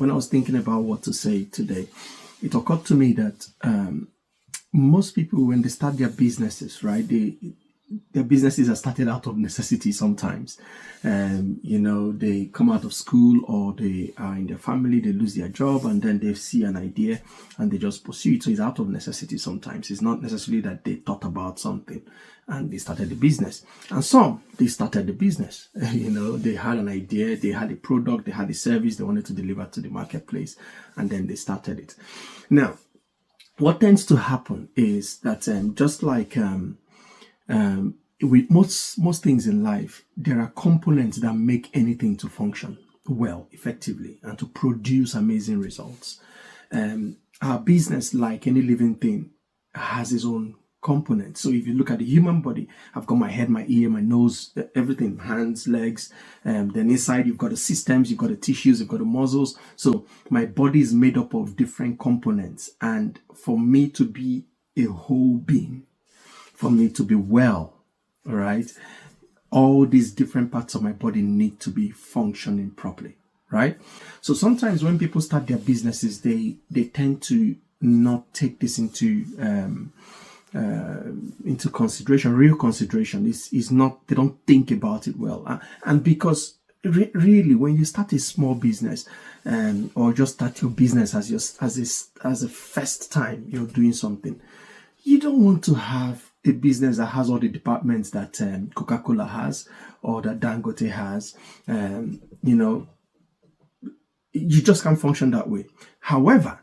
when I was thinking about what to say today, it occurred to me that most people, when they start their businesses, right, their businesses are started out of necessity sometimes. They come out of school, or they are in their family, they lose their job, and then they see an idea and they just pursue it. So it's out of necessity sometimes. It's not necessarily that they thought about something and they started the business. And some, they started the business. They had an idea, they had a product, they had a service they wanted to deliver to the marketplace, and then they started it. Now, what tends to happen is that just like with most things in life, there are components that make anything to function well, effectively, and to produce amazing results. Our business, like any living thing, has its own components. So if you look at the human body, I've got my head, my ear, my nose, everything, hands, legs. Then inside you've got the systems, you've got the tissues, you've got the muscles. So my body is made up of different components. And for me to be a whole being, for me to be well, right, all these different parts of my body need to be functioning properly, right? So sometimes when people start their businesses, they tend to not take this into consideration. Real consideration is not, they don't think about it well, and because really, when you start a small business, or just start your business as a first time you're doing something, you don't want to have a business that has all the departments that Coca-Cola has, or that Dangote has. You just can't function that way. However,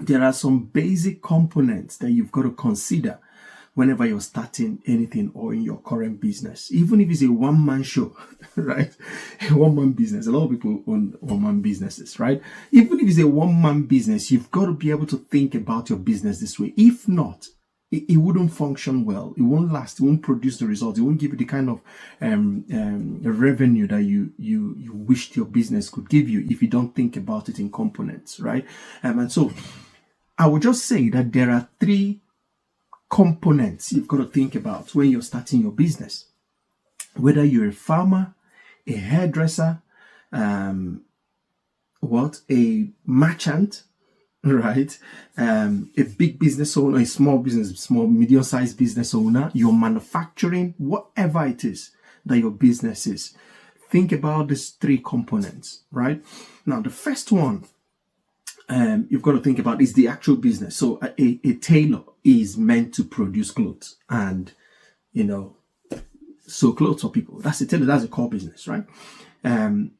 there are some basic components that you've got to consider whenever you're starting anything or in your current business. Even if it's a one-man show, right? A one-man business. A lot of people own one-man businesses, right? Even if it's a one-man business, you've got to be able to think about your business this way. If not, it wouldn't function well. It won't last. It won't produce the results. It won't give you the kind of revenue that you wished your business could give you if you don't think about it in components, right? And so I would just say that there are 3 components you've got to think about when you're starting your business. Whether you're a farmer, a hairdresser, a merchant, right? A big business owner, a small medium-sized business owner, you're manufacturing, whatever it is that your business is. Think about these 3 components, right? Now, the first one you've got to think about is the actual business. So a tailor is meant to produce clothes and, sew clothes for people. That's a tailor. That's a core business, right?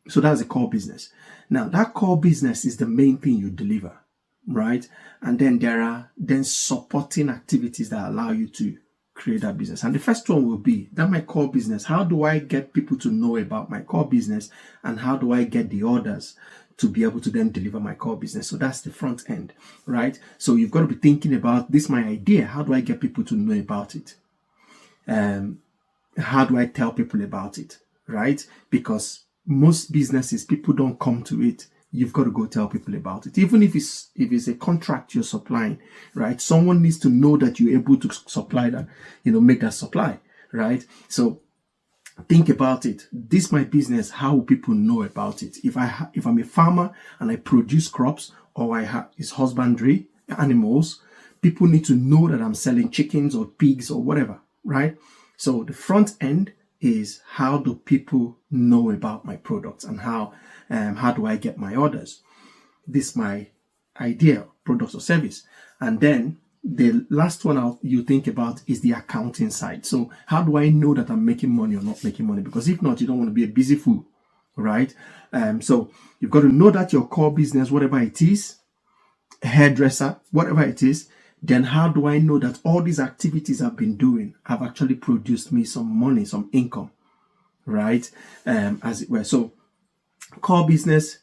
So that's a core business. Now, that core business is the main thing you deliver, right? And then there are supporting activities that allow you to create that business. And the first one will be that my core business. How do I get people to know about my core business, and how do I get the orders to be able to then deliver my core business? So that's the front end, right? So you've got to be thinking about this, my idea. How do I get people to know about it? How do I tell people about it, right? Because most businesses, people don't come to it. You've got to go tell people about it. Even if it's a contract you're supplying, right? Someone needs to know that you're able to supply that, make that supply, right? So think about it. This is my business. How will people know about it? If I'm a farmer and I produce crops, or I have is husbandry animals, people need to know that I'm selling chickens or pigs or whatever, right? So the front end is, how do people know about my products, and how do I get my orders? This is my idea, product or service. And then the last one you think about is the accounting side. So how do I know that I'm making money or not making money? Because if not, you don't want to be a busy fool, right? So you've got to know that your core business, whatever it is, hairdresser, whatever it is, then how do I know that all these activities I've been doing have actually produced me some money, some income, right? As it were. So core business,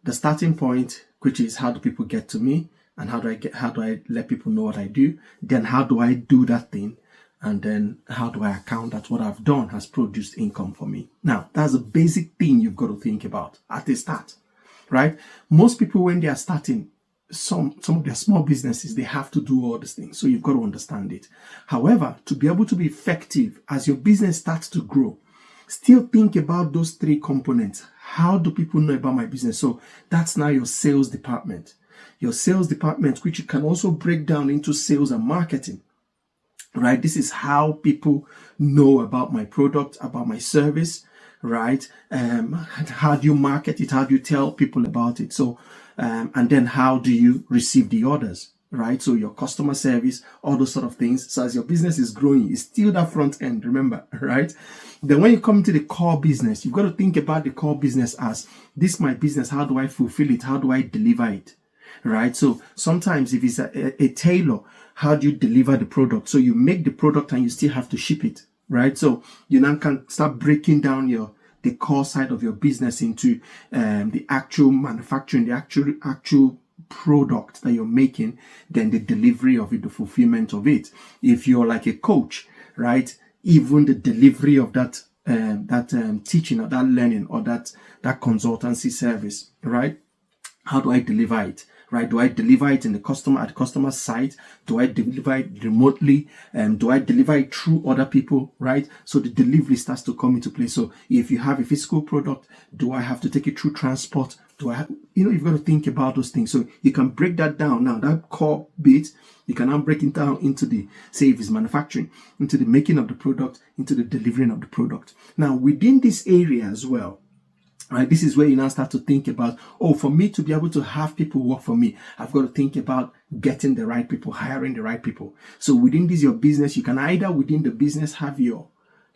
the starting point, which is how do people get to me, and how do I let people know what I do? Then how do I do that thing? And then how do I account that what I've done has produced income for me? Now, that's a basic thing you've got to think about at the start, right? Most people, when they are starting some of their small businesses, they have to do all these things. So you've got to understand it. However, to be able to be effective as your business starts to grow, Still think about those three components. How do people know about my business? So that's now your sales department. Your sales department, which you can also break down into sales and marketing. Right? This is how people know about my product, about my service, right? How do you market it? How do you tell people about it? So, and then how do you receive the orders, right? So your customer service, all those sort of things. So as your business is growing, it's still that front end, remember, right? Then when you come to the core business, you've got to think about the core business as, this is my business. How do I fulfill it? How do I deliver it? Right? So sometimes if it's a tailor, how do you deliver the product? So you make the product and you still have to ship it, right? So you now can start breaking down the core side of your business into the actual manufacturing, the actual product that you're making, then the delivery of it, the fulfillment of it. If you're like a coach, right, even the delivery of that teaching or that learning or that consultancy service, right? How do I deliver it? Right? Do I deliver it at the customer site? Do I deliver it remotely? Do I deliver it through other people? Right? So the delivery starts to come into play. So if you have a physical product, do I have to take it through transport? You've got to think about those things. So you can break that down. Now that core bit, you can now break it down into say if it's manufacturing, into the making of the product, into the delivering of the product. Now within this area as well, right, this is where you now start to think about, for me to be able to have people work for me, I've got to think about getting the right people, hiring the right people. So within this, your business, you can either within the business have your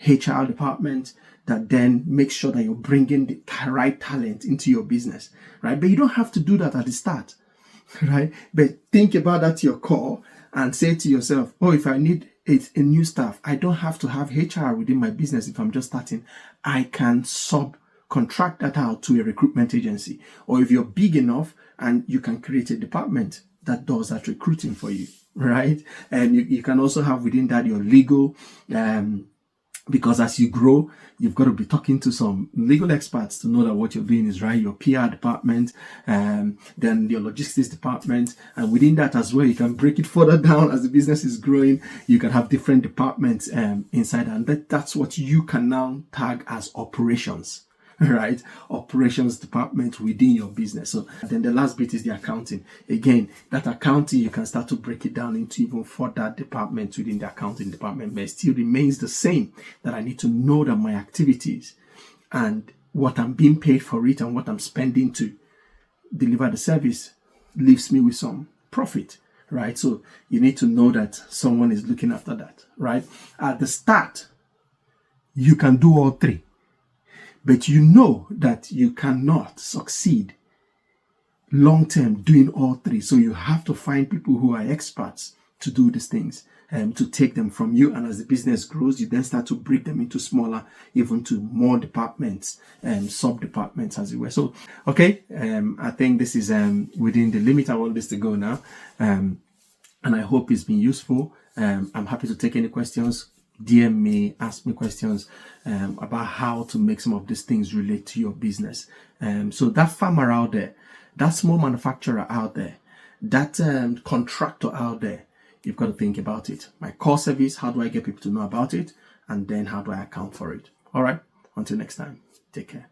HR department that then makes sure that you're bringing the right talent into your business, right? But you don't have to do that at the start, right? But think about that to your core and say to yourself, if I need a new staff, I don't have to have HR within my business if I'm just starting. I can contract that out to a recruitment agency, or if you're big enough and you can create a department that does that recruiting for you, right? And you can also have within that your legal, because as you grow, you've got to be talking to some legal experts to know that what you're doing is right. Your PR department, then your logistics department, and within that as well, you can break it further down as the business is growing. You can have different departments inside, and that's what you can now tag as operations. Right? Operations department within your business. So then the last bit is the accounting. Again, that accounting, you can start to break it down into even further departments within the accounting department, but it still remains the same, that I need to know that my activities and what I'm being paid for it and what I'm spending to deliver the service leaves me with some profit, right? So you need to know that someone is looking after that, right? At the start, you can do all three. But you know that you cannot succeed long-term doing all three. So you have to find people who are experts to do these things, to take them from you. And as the business grows, you then start to break them into smaller, even to more departments and sub-departments as it were. So, okay, I think this is within the limit I want this to go now. And I hope it's been useful. I'm happy to take any questions. DM me, ask me questions about how to make some of these things relate to your business. So that farmer out there, that small manufacturer out there, that contractor out there, you've got to think about it. My core service, how do I get people to know about it? And then how do I account for it? All right. Until next time, take care.